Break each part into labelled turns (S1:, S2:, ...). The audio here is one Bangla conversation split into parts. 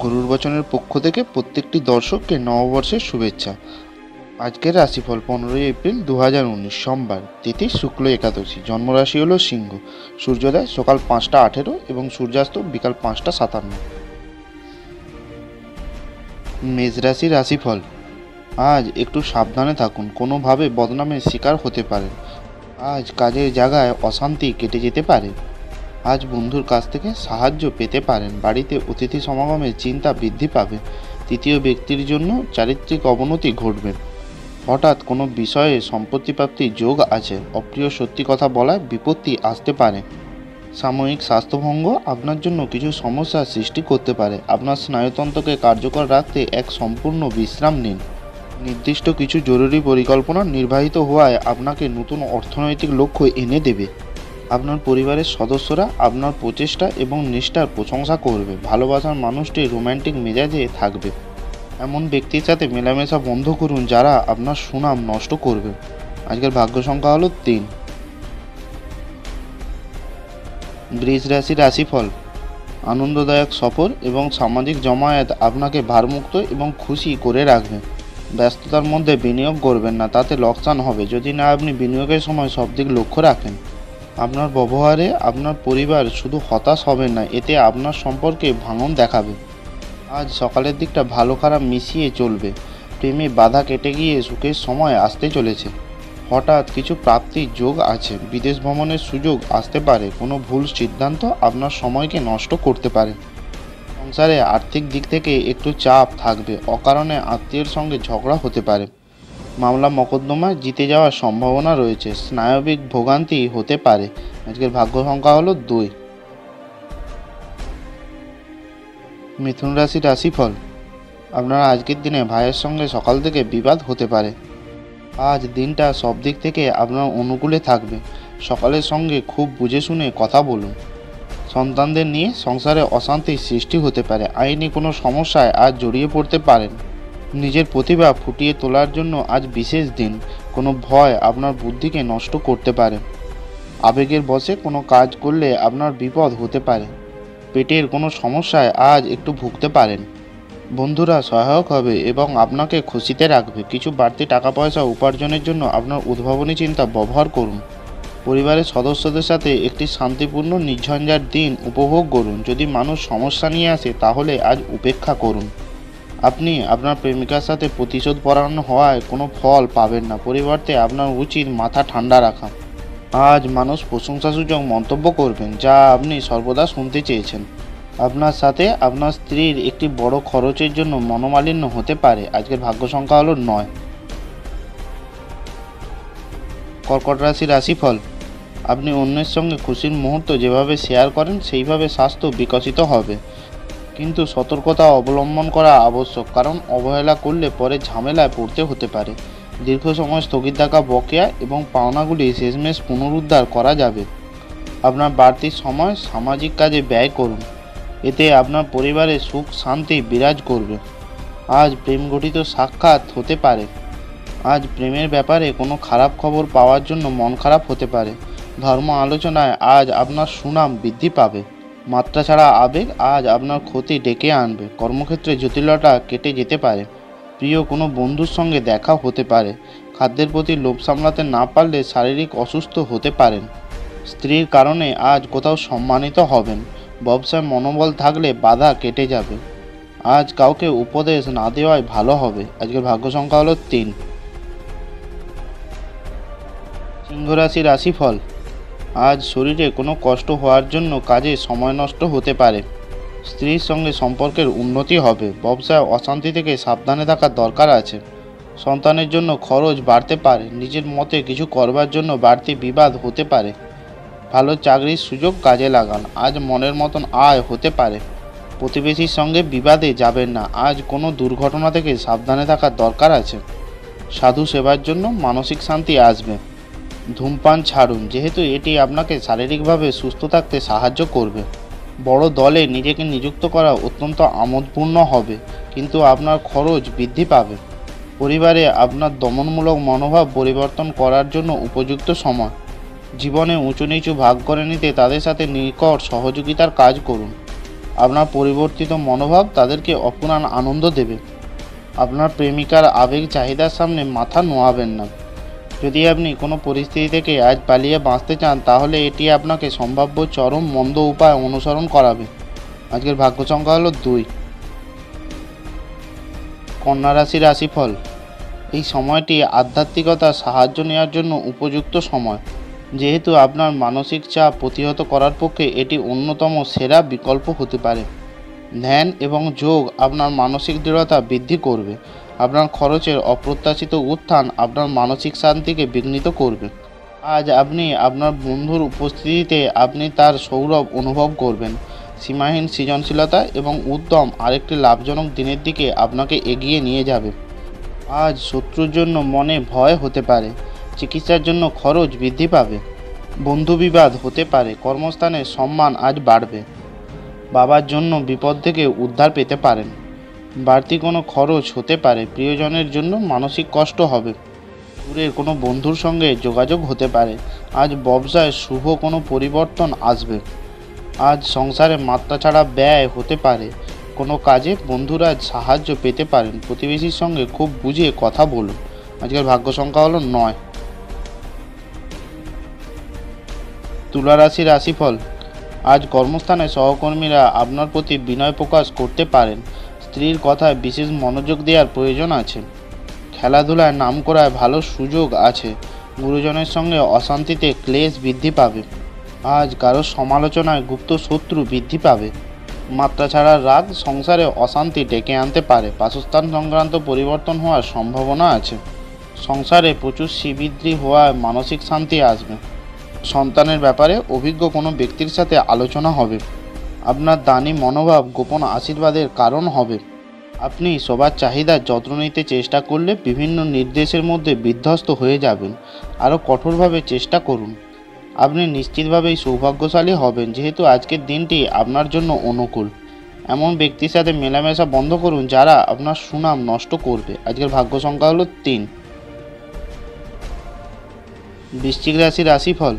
S1: গরুর বচনের পক্ষ থেকে প্রত্যেকটি দর্শককে নববর্ষের শুভেচ্ছা। আজকের রাশিফল 15 এপ্রিল 2019 সোমবার, তিথি শুক্ল একাদশী, জন্মরাশি হল সিংহ, সূর্যোদয় সকাল 5টা 18 এবং সূর্যাস্ত বিকাল 5টা 57। মেষ রাশির রাশিফল। আজ একটু সাবধানে থাকুন, কোনোভাবে বদনামের শিকার হতে পারেন। আজ কাজের জায়গায় অশান্তি কেটে যেতে পারে। আজ বন্ধুর কাছ থেকে সাহায্য পেতে পারেন। বাড়িতে অতিথি সমাগমের চিন্তা বৃদ্ধি পাবে। তৃতীয় ব্যক্তির জন্য চারিত্রিক অবনতি ঘটবে। হঠাৎ কোনো বিষয়ে সম্পত্তি প্রাপ্তির যোগ আছে। অপ্রিয় সত্যি কথা বলায় বিপত্তি আসতে পারে। সাময়িক স্বাস্থ্যভঙ্গ আপনার জন্য কিছু সমস্যার সৃষ্টি করতে পারে। আপনার স্নায়ুতন্ত্রকে কার্যকর রাখতে এক সম্পূর্ণ বিশ্রাম নিন। নির্দিষ্ট কিছু জরুরি পরিকল্পনা নির্বাহিত হওয়ায় আপনাকে নতুন অর্থনৈতিক লক্ষ্য এনে দেবে। আপনার পরিবারের সদস্যরা আপনার প্রচেষ্টা এবং নিষ্ঠার প্রশংসা করবে। ভালোবাসার মানুষটি রোম্যান্টিক মেজাজে থাকবে। এমন ব্যক্তির সাথে মেলামেশা বন্ধ করুন যারা আপনার সুনাম নষ্ট করবে। আজকের ভাগ্য সংখ্যা হলো 3। বৃষ রাশির রাশিফল। আনন্দদায়ক সফর এবং সামাজিক জমায়েত আপনাকে ভারমুক্ত এবং খুশি করে রাখবে। ব্যস্ততার মধ্যে বিনিয়োগ করবেন না, তাতে লোকসান হবে যদি না আপনি বিনিয়োগের সময় সব দিক লক্ষ্য রাখেন। আপনার ব্যবহারে আপনার পরিবার শুধু হতাশ হবেন না, এতে আপনার সম্পর্কে ভাঙন দেখাবে। আজ সকালের দিকটা ভালো খারাপ মিশিয়ে চলবে। প্রেমে বাধা কেটে গিয়ে সুখের সময় আসতে চলেছে। হঠাৎ কিছু প্রাপ্তির যোগ আছে। বিদেশ ভ্রমণের সুযোগ আসতে পারে। কোনো ভুল সিদ্ধান্ত আপনার সময়কে নষ্ট করতে পারে। সংসারে আর্থিক দিক থেকে একটু চাপ থাকবে। অকারণে আত্মীয়ের সঙ্গে ঝগড়া হতে পারে। মামলা মকদ্দমায় জিতে যাওয়ার সম্ভাবনা রয়েছে। স্নায়বিক ভোগান্তি হতে পারে। আজকের ভাগ্য সংখ্যা হলো 2। মিথুন রাশির রাশিফল। আপনারা আজকের দিনে ভাইয়ের সঙ্গে সকাল থেকে বিবাদ হতে পারে। আজ দিনটা সব দিক থেকে আপনার অনুকূলে থাকবে। সকালের সঙ্গে খুব বুঝে শুনে কথা বলুন। সন্তানদের নিয়ে সংসারে অশান্তির সৃষ্টি হতে পারে। আইনি কোনো সমস্যায় আজ জড়িয়ে পড়তে পারেন। নিজের প্রতিভা ফুটিয়ে তোলার জন্য আজ বিশেষ দিন। কোনো ভয় আপনার বুদ্ধিকে নষ্ট করতে পারে। আবেগের বশে কোনো কাজ করলে আপনার বিপদ হতে পারে। পেটের কোনো সমস্যায় আজ একটু ভুগতে পারেন। বন্ধুরা সহায়ক হবে এবং আপনাকে খুশিতে রাখবে। কিছু বাড়তি টাকা পয়সা উপার্জনের জন্য আপনার উদ্ভাবনী চিন্তা ব্যবহার করুন। পরিবারের সদস্যদের সাথে একটি শান্তিপূর্ণ নির্ঝঞ্ঝাট দিন উপভোগ করুন। যদি মানুষ সমস্যা নিয়ে আসে তাহলে আজ উপেক্ষা করুন। আপনি আপনার প্রেমিকার সাথে প্রতিশোধ পরায়ণ হওয়ায় কোনো ফল পাবেন না। পরিবর্তে আপনার উচিত মাথা ঠান্ডা রাখা। আজ মানুষ প্রশংসাসূচক মন্তব্য করবেন যা আপনি সর্বদা শুনতে চেয়েছেন। আপনার সাথে আপনার স্ত্রীর একটি বড় খরচের জন্য মনোমালিন্য হতে পারে। আজকের ভাগ্য সংখ্যা হলো 9। কর্কট রাশির রাশিফল। আপনি অন্যের সঙ্গে খুশির মুহূর্ত যেভাবে শেয়ার করেন সেইভাবে স্বাস্থ্য বিকশিত হবে। কিন্তু সতর্কতা অবলম্বন করা আবশ্যক, কারণ অবহেলা করলে পরে ঝামেলায় পড়তে হতে পারে। দীর্ঘ সময় স্থগিত থাকা বকেয়া এবং পাওনাগুলি শেষমেশ পুনরুদ্ধার করা যাবে। আপনার বাড়তি সময় সামাজিক কাজে ব্যয় করুন। এতে আপনার পরিবারে সুখ শান্তি বিরাজ করবে। আজ প্রেম গঠিত সাক্ষাৎ হতে পারে। আজ প্রেমের ব্যাপারে কোনো খারাপ খবর পাওয়ার জন্য মন খারাপ হতে পারে। ধর্ম আলোচনায় আজ আপনার সুনাম বৃদ্ধি পাবে। মাত্রা ছাড়া আবেগ আজ আপনার ক্ষতি ডেকে আনবে। কর্মক্ষেত্রে জটিলতা কেটে যেতে পারে। প্রিয় কোনো বন্ধুর সঙ্গে দেখা হতে পারে। খাদ্যের প্রতি লোভ সামলাতে না পারলে শারীরিক অসুস্থ হতে পারেন। স্ত্রীর কারণে আজ কোথাও সম্মানিত হবেন। ব্যবসায় মনোবল থাকলে বাধা কেটে যাবে। আজ কাউকে উপদেশ না দেওয়াই ভালো হবে। আজকের ভাগ্য সংখ্যা হলো 3। সিংহ রাশির রাশিফল। আজ শরীরে কোনো কষ্ট হওয়ার জন্য কাজে সময় নষ্ট হতে পারে। স্ত্রীর সঙ্গে সম্পর্কের উন্নতি হবে। ব্যবসায় অশান্তি থেকে সাবধানে থাকার দরকার আছে। সন্তানের জন্য খরচ বাড়তে পারে। নিজের মতে কিছু করবার জন্য বাড়তি বিবাদ হতে পারে। ভালো চাকরির সুযোগ কাজে লাগান। আজ মনের মতন আয় হতে পারে। প্রতিবেশীর সঙ্গে বিবাদে যাবেন না। আজ কোনো দুর্ঘটনা থেকে সাবধানে থাকার দরকার আছে। সাধু সেবার জন্য মানসিক শান্তি আসবে। ধূমপান ছাড়ুন, যেহেতু এটি আপনাকে শারীরিকভাবে সুস্থ থাকতে সাহায্য করবে। বড় দলে নিজেকে নিযুক্ত করা অত্যন্ত আমোদপূর্ণ হবে, কিন্তু আপনার খরচ বৃদ্ধি পাবে। পরিবারে আপনার দমনমূলক মনোভাব পরিবর্তন করার জন্য উপযুক্ত সময়। জীবনে উঁচু নিচু ভাগ করে নিতে তাদের সাথে নিকট সহযোগিতার কাজ করুন। আপনার পরিবর্তিত মনোভাব তাদেরকে অপুরাণ আনন্দ দেবে। আপনার প্রেমিকার আবেগ চাহিদার সামনে মাথা নোয়াবেন না। যদি আপনি কোনো পরিস্থিতি থেকে আজ পালিয়ে বাঁচতে চান, তাহলে এটি আপনাকে সম্ভাব্য চরম মন্দ উপায় অনুসরণ করাবে। আজকের ভাগ্য সংখ্যা হলো 2। কন্যা রাশির রাশিফল। এই সময়টি আধ্যাত্মিকতার সাহায্য নেওয়ার জন্য উপযুক্ত সময়। যেহেতু আপনার মানসিক চাপ প্রতিহত করার পক্ষে এটি অন্যতম সেরা বিকল্প হতে পারে। ধ্যান এবং যোগ আপনার মানসিক দৃঢ়তা বৃদ্ধি করবে। আপনার খরচের অপ্রত্যাশিত উত্থান আপনার মানসিক শান্তিকে বিঘ্নিত করবে। আজ আপনি আপনার বন্ধুর উপস্থিতিতে আপনি তার সৌরভ অনুভব করবেন। সীমাহীন সৃজনশীলতা এবং উদ্যম আরেকটি লাভজনক দিনের দিকে আপনাকে এগিয়ে নিয়ে যাবে। আজ শত্রুর জন্য মনে ভয় হতে পারে। চিকিৎসার জন্য খরচ বৃদ্ধি পাবে। বন্ধু বিবাদ হতে পারে। কর্মস্থানে সম্মান আজ বাড়বে। বাবার জন্য বিপদ থেকে উদ্ধার পেতে পারেন। বাড়তি কোনো খরচ হতে পারে। প্রিয়জনের জন্য মানসিক কষ্ট হবে। দূরের কোনো বন্ধুর সঙ্গে যোগাযোগ হতে পারে। আজ ব্যবসায় শুভ কোনো পরিবর্তন আসবে। আজ সংসারে মাত্রা ছাড়া ব্যয় হতে পারে। কোনো কাজে বন্ধুরা সাহায্য পেতে পারেন। প্রতিবেশীর সঙ্গে খুব বুঝে কথা বলুন। আজকের ভাগ্য সংখ্যা হলো 9। তুলা রাশির রাশিফল। আজ কর্মস্থানে সহকর্মীরা আপনার প্রতি বিনয় প্রকাশ করতে পারেন। স্ত্রীর কথায় বিশেষ মনোযোগ দেওয়ার প্রয়োজন আছে। খেলাধুলায় নাম করায় ভালো সুযোগ আছে। গুরুজনের সঙ্গে অশান্তিতে ক্লেশ বৃদ্ধি পাবে। আজ কারোর সমালোচনায় গুপ্ত শত্রু বৃদ্ধি পাবে। মাত্রা ছাড়া রাগ সংসারে অশান্তি ডেকে আনতে পারে। বাসস্থান সংক্রান্ত পরিবর্তন হওয়ার সম্ভাবনা আছে। সংসারে প্রচুর শ্রীবৃদ্ধি হওয়ায় মানসিক শান্তি আসবে। সন্তানের ব্যাপারে অভিজ্ঞ কোনো ব্যক্তির সাথে আলোচনা হবে। আপনার দানি মনোভাব গোপন আশীর্বাদের কারণ হবে। আপনি সবার চাহিদার যত্ন নিতে চেষ্টা করলে বিভিন্ন নির্দেশের মধ্যে বিধ্বস্ত হয়ে যাবেন। আরও কঠোরভাবে চেষ্টা করুন। আপনি নিশ্চিতভাবেই সৌভাগ্যশালী হবেন, যেহেতু আজকের দিনটি আপনার জন্য অনুকূল। এমন ব্যক্তির সাথে মেলামেশা বন্ধ করুন যারা আপনার সুনাম নষ্ট করবে। আজকের ভাগ্য সংখ্যা হলো 3। বৃশ্চিক রাশির রাশিফল।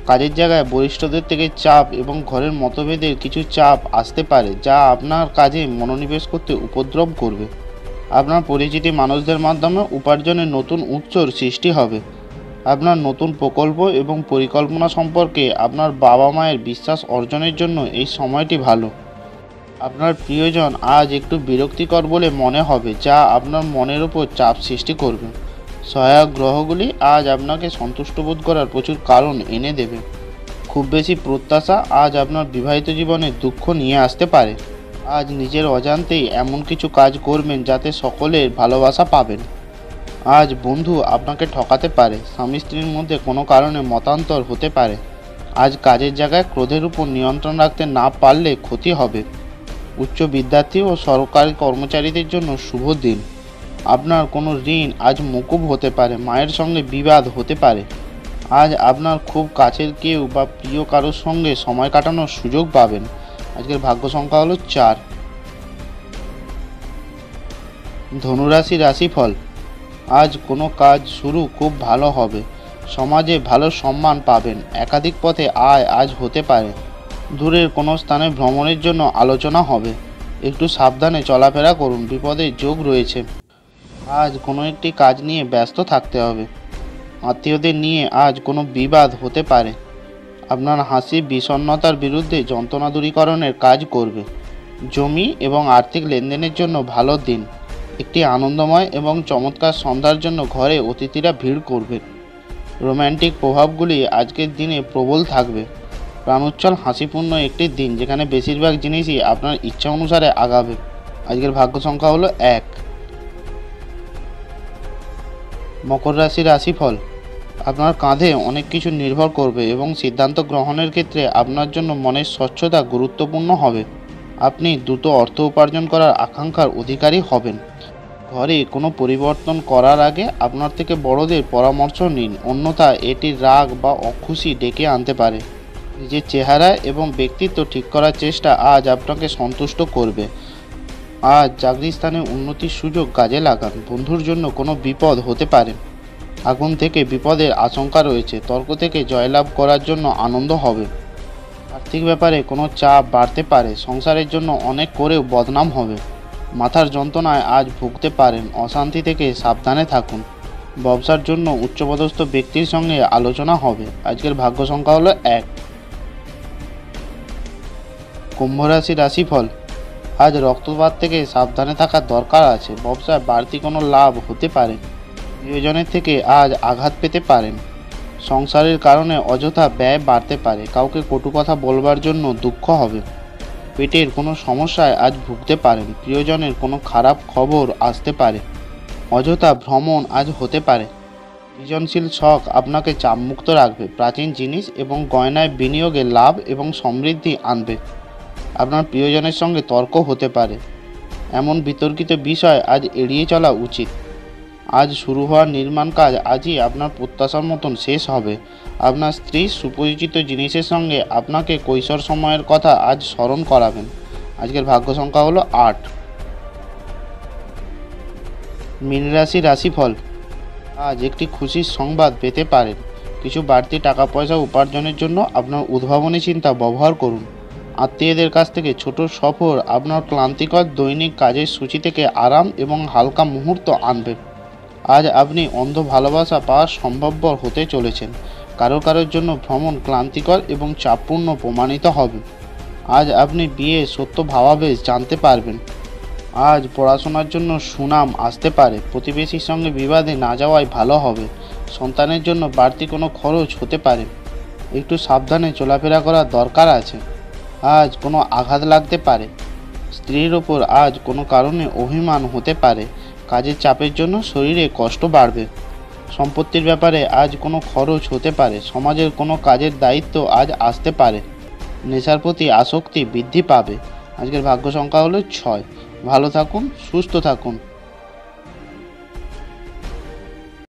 S1: কাজের জায়গায় বরিষ্ঠদের থেকে চাপ এবং ঘরের মতভেদের কিছু চাপ আসতে পারে, যা আপনার কাজে মনোনিবেশ করতে উপদ্রব করবে। আপনার পরিচিতি মানুষদের মাধ্যমে উপার্জনের নতুন উৎসর সৃষ্টি হবে। আপনার নতুন প্রকল্প এবং পরিকল্পনা সম্পর্কে আপনার বাবা মায়ের বিশ্বাস অর্জনের জন্য এই সময়টি ভালো। আপনার প্রিয়জন আজ একটু বিরক্তিকর বলে মনে হবে, যা আপনার মনের উপর চাপ সৃষ্টি করবে। সহায়ক গ্রহগুলি আজ আপনাকে সন্তুষ্ট বোধ করার প্রচুর কারণ এনে দেবে। খুব বেশি প্রত্যাশা আজ আপনার বিবাহিত জীবনে দুঃখ নিয়ে আসতে পারে। আজ নিজের অজান্তেই এমন কিছু কাজ করবেন যাতে সকলের ভালোবাসা পাবেন। আজ বন্ধু আপনাকে ঠকাতে পারে। স্বামী স্ত্রীর মধ্যে কোনো কারণে মতান্তর হতে পারে। আজ কাজের জায়গায় ক্রোধের উপর নিয়ন্ত্রণ রাখতে না পারলে ক্ষতি হবে। উচ্চ বিদ্যার্থী ও সরকারি কর্মচারীদের জন্য শুভ দিন। আপনার কোনো ঋণ আজ মকুব হতে পারে। মায়ের সঙ্গে বিবাদ হতে পারে। আজ আপনার খুব কাছের কেউ বা প্রিয় কারোর সঙ্গে সময় কাটানোর সুযোগ পাবেন। আজকের ভাগ্য সংখ্যা হলো 4। ধনুরাশি রাশিফল। আজ কোনো কাজ শুরু খুব ভালো হবে। সমাজে ভালো সম্মান পাবেন। একাধিক পথে আয় আজ হতে পারে। দূরের কোনো স্থানে ভ্রমণের জন্য আলোচনা হবে। একটু সাবধানে চলাফেরা করুন, বিপদের যোগ রয়েছে। আজ কোনো একটি কাজ নিয়ে ব্যস্ত থাকতে হবে। আত্মীয়দের নিয়ে আজ কোনো বিবাদ হতে পারে। আপনার হাসি বিষণ্ণতার বিরুদ্ধে যন্ত্রণা দূরীকরণের কাজ করবে। জমি এবং আর্থিক লেনদেনের জন্য ভালো দিন। একটি আনন্দময় এবং চমৎকার সন্ধ্যার জন্য ঘরে অতিথিরা ভিড় করবে। রোম্যান্টিক প্রভাবগুলি আজকের দিনে প্রবল থাকবে। প্রাণোচ্ছল হাসিপূর্ণ একটি দিন, যেখানে বেশিরভাগ জিনিসই আপনার ইচ্ছা অনুসারে আগাবে। আজকের ভাগ্য সংখ্যা হলো 1। মকর রাশির রাশিফল। আপনার কাঁধে অনেক কিছু নির্ভর করবে এবং সিদ্ধান্ত গ্রহণের ক্ষেত্রে আপনার জন্য মনের স্বচ্ছতা গুরুত্বপূর্ণ হবে। আপনি দ্রুত অর্থ উপার্জন করার আকাঙ্ক্ষার অধিকারী হবেন। ঘরে কোনো পরিবর্তন করার আগে আপনার থেকে বড়দের পরামর্শ নিন, অন্যথায় এটি রাগ বা অখুশি ডেকে আনতে পারে। নিজের চেহারা এবং ব্যক্তিত্ব ঠিক করার চেষ্টা আজ আপনাকে সন্তুষ্ট করবে। আজ চাকরি স্থানে উন্নতির সুযোগ কাজে লাগান। বন্ধুর জন্য কোনো বিপদ হতে পারে। আগুন থেকে বিপদের আশঙ্কা রয়েছে। তর্ক থেকে জয়লাভ করার জন্য আনন্দ হবে। আর্থিক ব্যাপারে কোনো চাপ বাড়তে পারে, সংসারের জন্য অনেক করেও বদনাম হবে। মাথার যন্ত্রণায় আজ ভুগতে পারেন, অশান্তি থেকে সাবধানে থাকুন। ব্যবসার জন্য উচ্চপদস্থ ব্যক্তির সঙ্গে আলোচনা হবে। আজকের ভাগ্য সংখ্যা হলো 1। কুম্ভ রাশি রাশিফল, আজ রক্তপাত থেকে সাবধানে থাকার দরকার আছে। ব্যবসায় বাড়তি কোনো লাভ হতে পারে। প্রিয়জনের থেকে আজ আঘাত পেতে পারেন। সংসারের কারণে অযথা ব্যয় বাড়তে পারে। কাউকে কটু কথা বলবার জন্য দুঃখ হবে। পেটের কোনো সমস্যায় আজ ভুগতে পারেন। প্রিয়জনের কোনো খারাপ খবর আসতে পারে। অযথা ভ্রমণ আজ হতে পারে। সৃজনশীল শখ আপনাকে চাপমুক্ত রাখবে। প্রাচীন জিনিস এবং গয়নায় বিনিয়োগে লাভ এবং সমৃদ্ধি আনবে। আপনার প্রিয়জনের সঙ্গে তর্ক হতে পারে। এমন বিতর্কিত বিষয় আজ এড়িয়ে চলা উচিত। আজ শুরু হওয়া নির্মাণ কাজ আজই আপনার প্রত্যাশার মতন শেষ হবে। আপনার স্ত্রী সুপরিচিত জিনিসের সঙ্গে আপনাকে কৈশোর সময়ের কথা আজ স্মরণ করাবেন। আজকের ভাগ্য সংখ্যা হলো 8। মীন রাশি রাশিফল, আজ একটি খুশির সংবাদ পেতে পারেন। কিছু বাড়তি টাকা পয়সা উপার্জনের জন্য আপনার উদ্ভাবনী চিন্তা ব্যবহার করুন। আত্মীয়দের কাছ থেকে ছোট সফর আপনার ক্লান্তিকর দৈনিক কাজের সূচি থেকে আরাম এবং হালকা মুহূর্ত আনবে। আজ আপনি অন্ধ ভালোবাসা পাওয়া সম্ভবপর হতে চলেছেন। কারোর জন্য ভ্রমণ ক্লান্তিকর এবং চাপপূর্ণ প্রমাণিত হবে। আজ আপনি বিয়ে সত্য ভাবাবেশ জানতে পারবেন। আজ পড়াশোনার জন্য সুনাম আসতে পারে। প্রতিবেশীর সঙ্গে বিবাদে না যাওয়াই ভালো হবে। সন্তানের জন্য বাড়তি কোনো খরচ হতে পারে। একটু সাবধানে চলাফেরা করার দরকার আছে। আজ কোনো আঘাত লাগতে পারে। স্ত্রীর ওপর আজ কোনো কারণে অভিমান হতে পারে। কাজের চাপের জন্য শরীরে কষ্ট বাড়বে। সম্পত্তির ব্যাপারে আজ কোনো খরচ হতে পারে। সমাজের কোনো কাজের দায়িত্ব আজ আসতে পারে। নেশার প্রতি আসক্তি বৃদ্ধি পাবে। আজকের ভাগ্য সংখ্যা হলো 6। ভালো থাকুন, সুস্থ থাকুন।